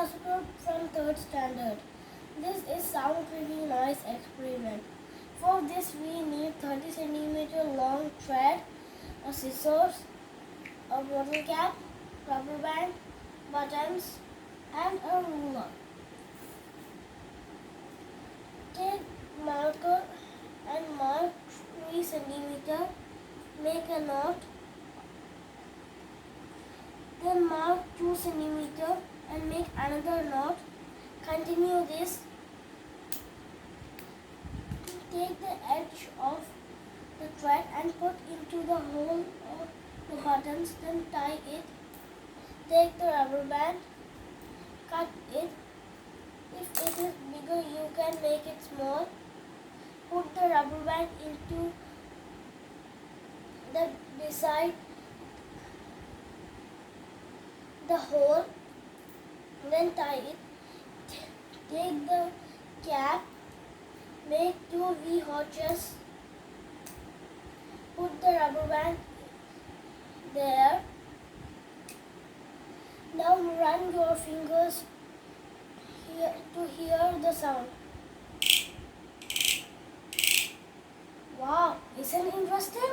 Subscribe from 3rd standard. This is sound triggering noise experiment. For this we need 30 cm long thread, a scissors, a bottle cap, rubber band, buttons and a ruler. Take marker and mark 3 cm. Make a knot. Then mark 2 cm and make another knot. Continue this. Take the edge of the thread and put into the hole of the buttons, then tie it. Take the rubber band, cut it. If it is bigger, you can make it small. Put the rubber band into the beside the hole, then tie it. Take the cap, make 2 V notches, put the rubber band there. Now run your fingers here to hear the sound. Wow, isn't it interesting?